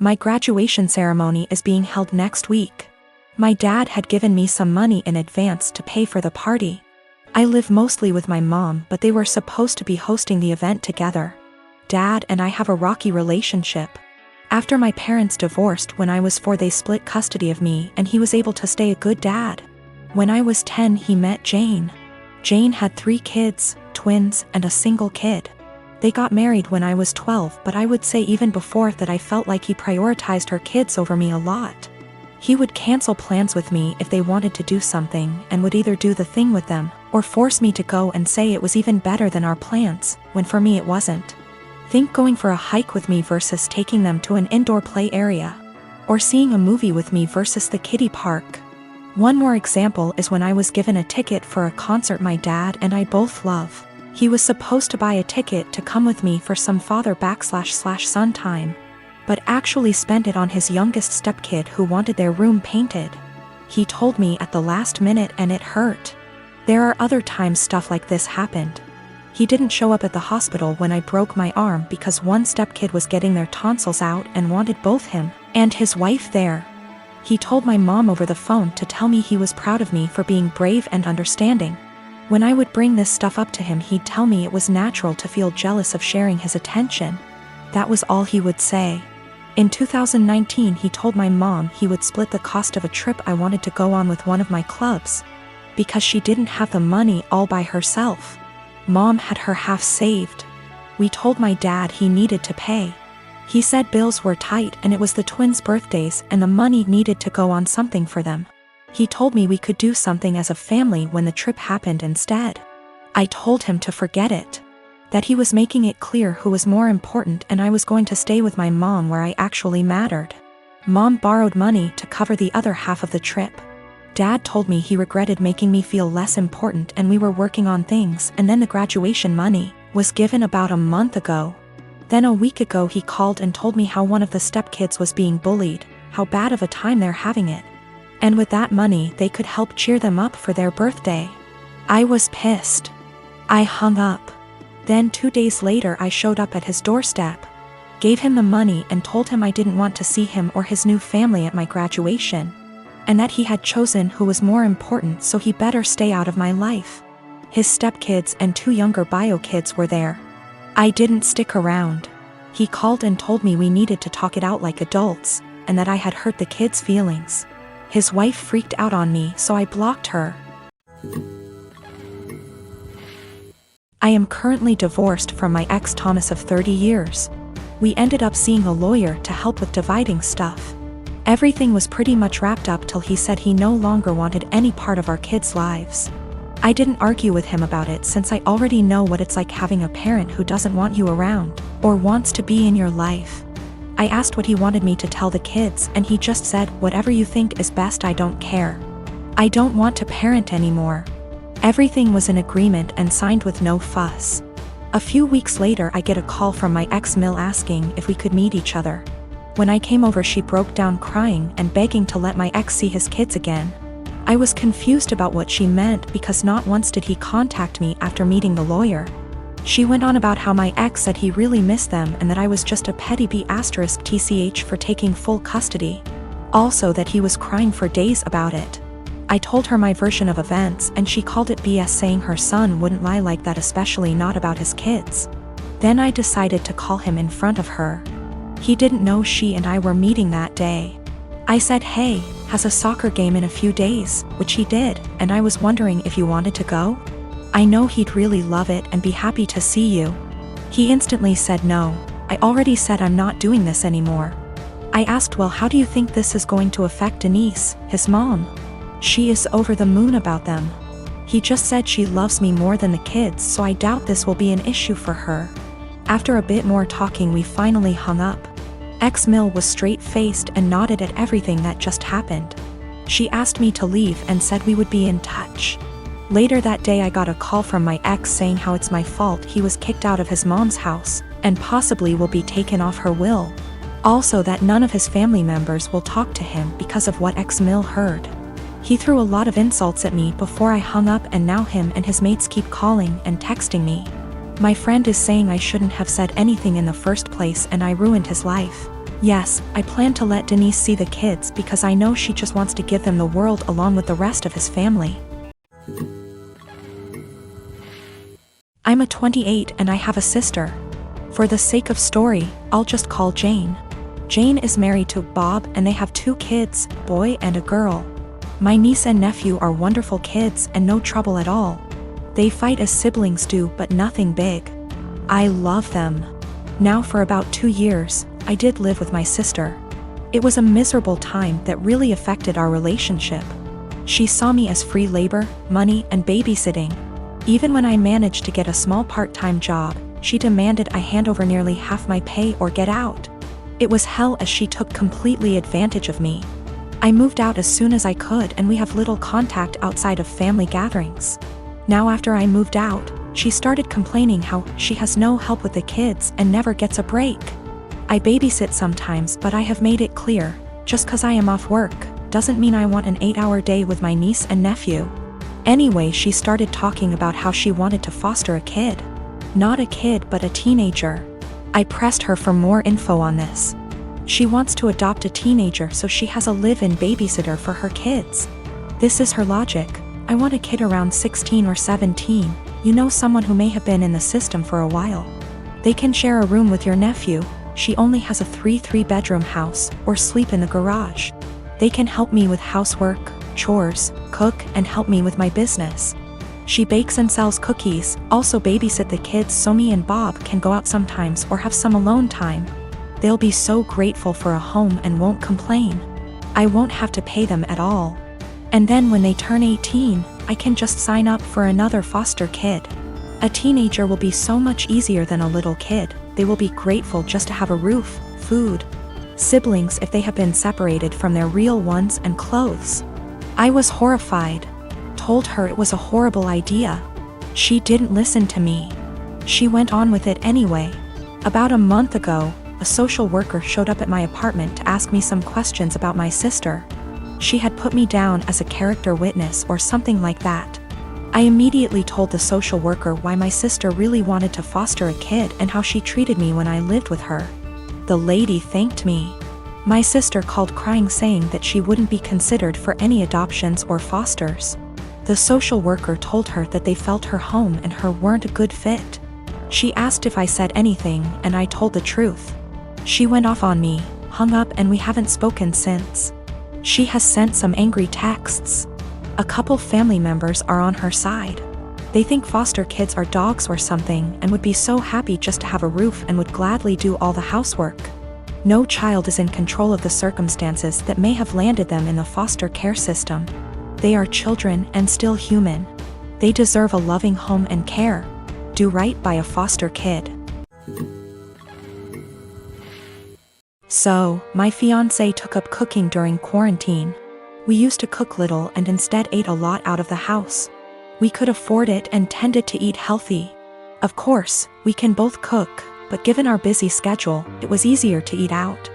My graduation ceremony is being held next week. My dad had given me some money in advance to pay for the party. I live mostly with my mom, but they were supposed to be hosting the event together. Dad and I have a rocky relationship. After my parents divorced when I was 4, they split custody of me and he was able to stay a good dad. When I was 10, he met Jane. Jane had 3 kids, twins, and a single kid. They got married when I was 12, but I would say even before that I felt like he prioritized her kids over me a lot. He would cancel plans with me if they wanted to do something and would either do the thing with them or force me to go and say it was even better than our plans, when for me it wasn't. Think going for a hike with me versus taking them to an indoor play area. Or seeing a movie with me versus the kiddie park. One more example is when I was given a ticket for a concert my dad and I both love. He was supposed to buy a ticket to come with me for some father/son time, but actually spent it on his youngest stepkid who wanted their room painted. He told me at the last minute and it hurt. There are other times stuff like this happened. He didn't show up at the hospital when I broke my arm because one stepkid was getting their tonsils out and wanted both him and his wife there. He told my mom over the phone to tell me he was proud of me for being brave and understanding. When I would bring this stuff up to him, he'd tell me it was natural to feel jealous of sharing his attention. That was all he would say. In 2019, he told my mom he would split the cost of a trip I wanted to go on with one of my clubs, because she didn't have the money all by herself. Mom had her half saved. We told my dad he needed to pay. He said bills were tight and it was the twins' birthdays and the money needed to go on something for them. He told me we could do something as a family when the trip happened instead. I told him to forget it. That he was making it clear who was more important and I was going to stay with my mom where I actually mattered. Mom borrowed money to cover the other half of the trip. Dad told me he regretted making me feel less important and we were working on things, and then the graduation money was given about a month ago. Then a week ago he called and told me how one of the stepkids was being bullied, how bad of a time they're having it. And with that money they could help cheer them up for their birthday. I was pissed. I hung up. Then 2 days later I showed up at his doorstep, gave him the money and told him I didn't want to see him or his new family at my graduation, and that he had chosen who was more important, so he better stay out of my life. His stepkids and 2 younger bio kids were there. I didn't stick around. He called and told me we needed to talk it out like adults, and that I had hurt the kids' feelings. His wife freaked out on me, so I blocked her. I am currently divorced from my ex Thomas of 30 years. We ended up seeing a lawyer to help with dividing stuff. Everything was pretty much wrapped up till he said he no longer wanted any part of our kids' lives. I didn't argue with him about it since I already know what it's like having a parent who doesn't want you around, or wants to be in your life. I asked what he wanted me to tell the kids and he just said, "Whatever you think is best, I don't care. I don't want to parent anymore." Everything was in agreement and signed with no fuss. A few weeks later I get a call from my ex Mill asking if we could meet each other. When I came over she broke down crying and begging to let my ex see his kids again. I was confused about what she meant because not once did he contact me after meeting the lawyer. She went on about how my ex said he really missed them and that I was just a petty B*TCH for taking full custody. Also that he was crying for days about it. I told her my version of events and she called it BS, saying her son wouldn't lie like that, especially not about his kids. Then I decided to call him in front of her. He didn't know she and I were meeting that day. I said, "Hey, has a soccer game in a few days," which he did, and I was wondering if you wanted to go? I know he'd really love it and be happy to see you. He instantly said no. I already said I'm not doing this anymore. I asked, "Well, how do you think this is going to affect Denise, his mom?" She is over the moon about them. He just said she loves me more than the kids, so I doubt this will be an issue for her. After a bit more talking we finally hung up. Ex-Mill was straight-faced and nodded at everything that just happened. She asked me to leave and said we would be in touch. Later that day I got a call from my ex saying how it's my fault he was kicked out of his mom's house, and possibly will be taken off her will. Also that none of his family members will talk to him because of what ex-Mill heard. He threw a lot of insults at me before I hung up, and now him and his mates keep calling and texting me. My friend is saying I shouldn't have said anything in the first place and I ruined his life. Yes, I plan to let Denise see the kids because I know she just wants to give them the world along with the rest of his family. I'm a 28 and I have a sister. For the sake of story, I'll just call Jane. Jane is married to Bob and they have 2 kids, boy and a girl. My niece and nephew are wonderful kids and no trouble at all. They fight as siblings do, but nothing big. I love them. Now for about 2 years, I did live with my sister. It was a miserable time that really affected our relationship. She saw me as free labor, money, and babysitting. Even when I managed to get a small part-time job, she demanded I hand over nearly half my pay or get out. It was hell as she took completely advantage of me. I moved out as soon as I could and we have little contact outside of family gatherings. Now after I moved out, she started complaining how she has no help with the kids and never gets a break. I babysit sometimes, but I have made it clear, just 'cause I am off work, doesn't mean I want an 8-hour day with my niece and nephew. Anyway, she started talking about how she wanted to foster a kid. Not a kid, but a teenager. I pressed her for more info on this. She wants to adopt a teenager so she has a live-in babysitter for her kids. This is her logic. I want a kid around 16 or 17, someone who may have been in the system for a while. They can share a room with your nephew. She only has a 3-bedroom house, or sleep in the garage. They can help me with housework, chores, cook, and help me with my business. She bakes and sells cookies, also babysit the kids so me and Bob can go out sometimes or have some alone time. They'll be so grateful for a home and won't complain. I won't have to pay them at all. And then when they turn 18, I can just sign up for another foster kid. A teenager will be so much easier than a little kid. They will be grateful just to have a roof, food, siblings if they have been separated from their real ones, and clothes. I was horrified. Told her it was a horrible idea. She didn't listen to me. She went on with it anyway. About a month ago, a social worker showed up at my apartment to ask me some questions about my sister. She had put me down as a character witness or something like that. I immediately told the social worker why my sister really wanted to foster a kid and how she treated me when I lived with her. The lady thanked me. My sister called crying, saying that she wouldn't be considered for any adoptions or fosters. The social worker told her that they felt her home and her weren't a good fit. She asked if I said anything, and I told the truth. She went off on me, hung up, and we haven't spoken since. She has sent some angry texts. A couple family members are on her side. They think foster kids are dogs or something and would be so happy just to have a roof and would gladly do all the housework. No child is in control of the circumstances that may have landed them in the foster care system. They are children and still human. They deserve a loving home and care. Do right by a foster kid. So, my fiancé took up cooking during quarantine. We used to cook little and instead ate a lot out of the house. We could afford it and tended to eat healthy. Of course, we can both cook, but given our busy schedule, it was easier to eat out.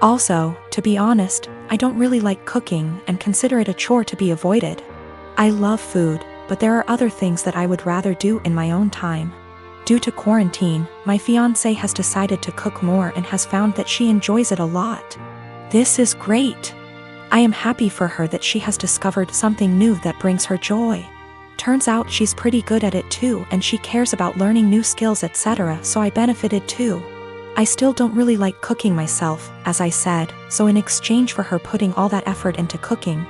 Also, to be honest, I don't really like cooking and consider it a chore to be avoided. I love food, but there are other things that I would rather do in my own time. Due to quarantine, my fiancé has decided to cook more and has found that she enjoys it a lot. This is great. I am happy for her that she has discovered something new that brings her joy. Turns out she's pretty good at it too, and she cares about learning new skills, etc., so I benefited too. I still don't really like cooking myself, as I said, so in exchange for her putting all that effort into cooking,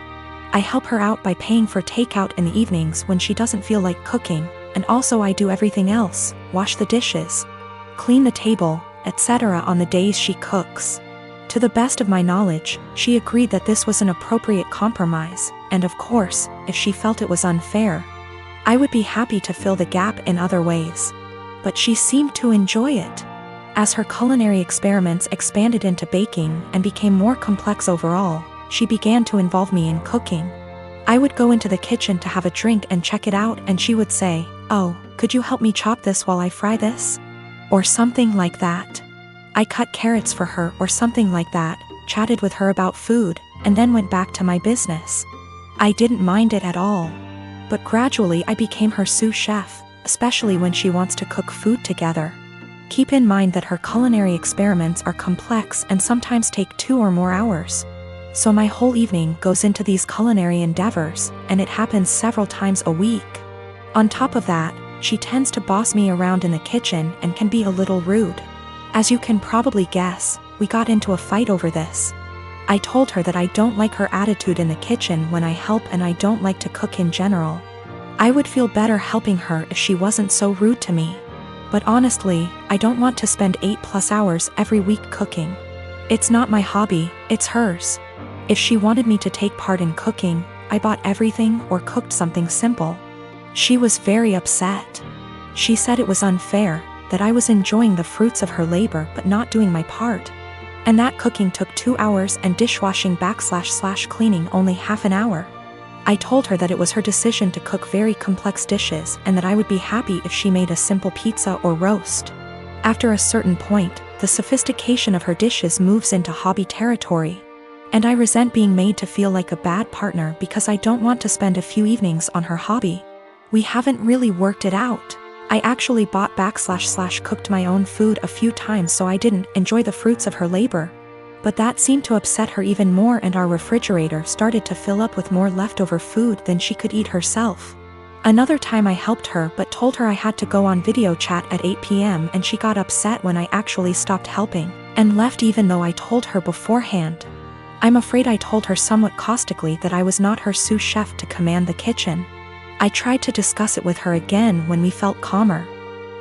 I help her out by paying for takeout in the evenings when she doesn't feel like cooking, and also I do everything else, wash the dishes, clean the table, etc. on the days she cooks. To the best of my knowledge, she agreed that this was an appropriate compromise, and of course, if she felt it was unfair, I would be happy to fill the gap in other ways. But she seemed to enjoy it. As her culinary experiments expanded into baking and became more complex overall, she began to involve me in cooking. I would go into the kitchen to have a drink and check it out, and she would say, "Oh, could you help me chop this while I fry this?" Or something like that. I cut carrots for her or something like that, chatted with her about food, and then went back to my business. I didn't mind it at all. But gradually I became her sous chef, especially when she wants to cook food together. Keep in mind that her culinary experiments are complex and sometimes take 2 or more hours. So my whole evening goes into these culinary endeavors, and it happens several times a week. On top of that, she tends to boss me around in the kitchen and can be a little rude. As you can probably guess, we got into a fight over this. I told her that I don't like her attitude in the kitchen when I help, and I don't like to cook in general. I would feel better helping her if she wasn't so rude to me. But honestly, I don't want to spend 8+ hours every week cooking. It's not my hobby, it's hers. If she wanted me to take part in cooking, I bought everything or cooked something simple. She was very upset. She said it was unfair, that I was enjoying the fruits of her labor but not doing my part. And that cooking took 2 hours and dishwashing/cleaning only half an hour. I told her that it was her decision to cook very complex dishes and that I would be happy if she made a simple pizza or roast. After a certain point, the sophistication of her dishes moves into hobby territory. And I resent being made to feel like a bad partner because I don't want to spend a few evenings on her hobby. We haven't really worked it out. I actually bought/cooked my own food a few times so I didn't enjoy the fruits of her labor. But that seemed to upset her even more, and our refrigerator started to fill up with more leftover food than she could eat herself. Another time I helped her but told her I had to go on video chat at 8 p.m. and she got upset when I actually stopped helping, and left even though I told her beforehand. I'm afraid I told her somewhat caustically that I was not her sous chef to command the kitchen. I tried to discuss it with her again when we felt calmer.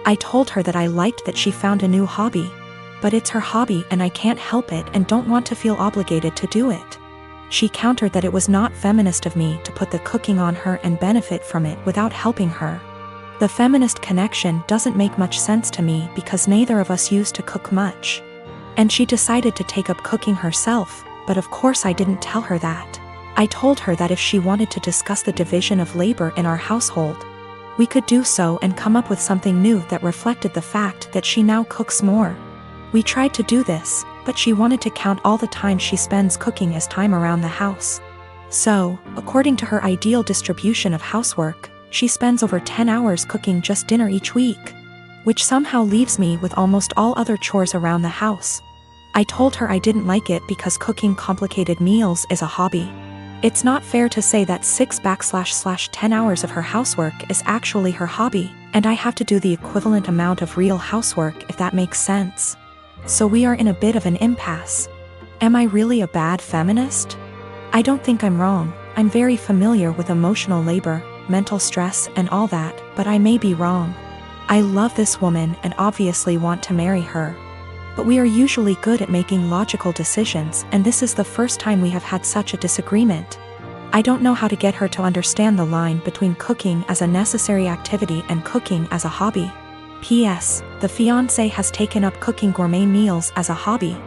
I told her that I liked that she found a new hobby. But it's her hobby and I can't help it and don't want to feel obligated to do it. She countered that it was not feminist of me to put the cooking on her and benefit from it without helping her. The feminist connection doesn't make much sense to me because neither of us used to cook much. And she decided to take up cooking herself, but of course I didn't tell her that. I told her that if she wanted to discuss the division of labor in our household, we could do so and come up with something new that reflected the fact that she now cooks more. We tried to do this, but she wanted to count all the time she spends cooking as time around the house. So, according to her ideal distribution of housework, she spends over 10 hours cooking just dinner each week, which somehow leaves me with almost all other chores around the house. I told her I didn't like it because cooking complicated meals is a hobby. It's not fair to say that 6/10 hours of her housework is actually her hobby, and I have to do the equivalent amount of real housework if that makes sense. So we are in a bit of an impasse. Am I really a bad feminist? I don't think I'm wrong. I'm very familiar with emotional labor, mental stress, and all that, but I may be wrong. I love this woman and obviously want to marry her. But we are usually good at making logical decisions, and this is the first time we have had such a disagreement. I don't know how to get her to understand the line between cooking as a necessary activity and cooking as a hobby. P.S. The fiancé has taken up cooking gourmet meals as a hobby.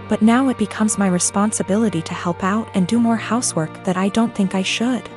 But now it becomes my responsibility to help out and do more housework that I don't think I should.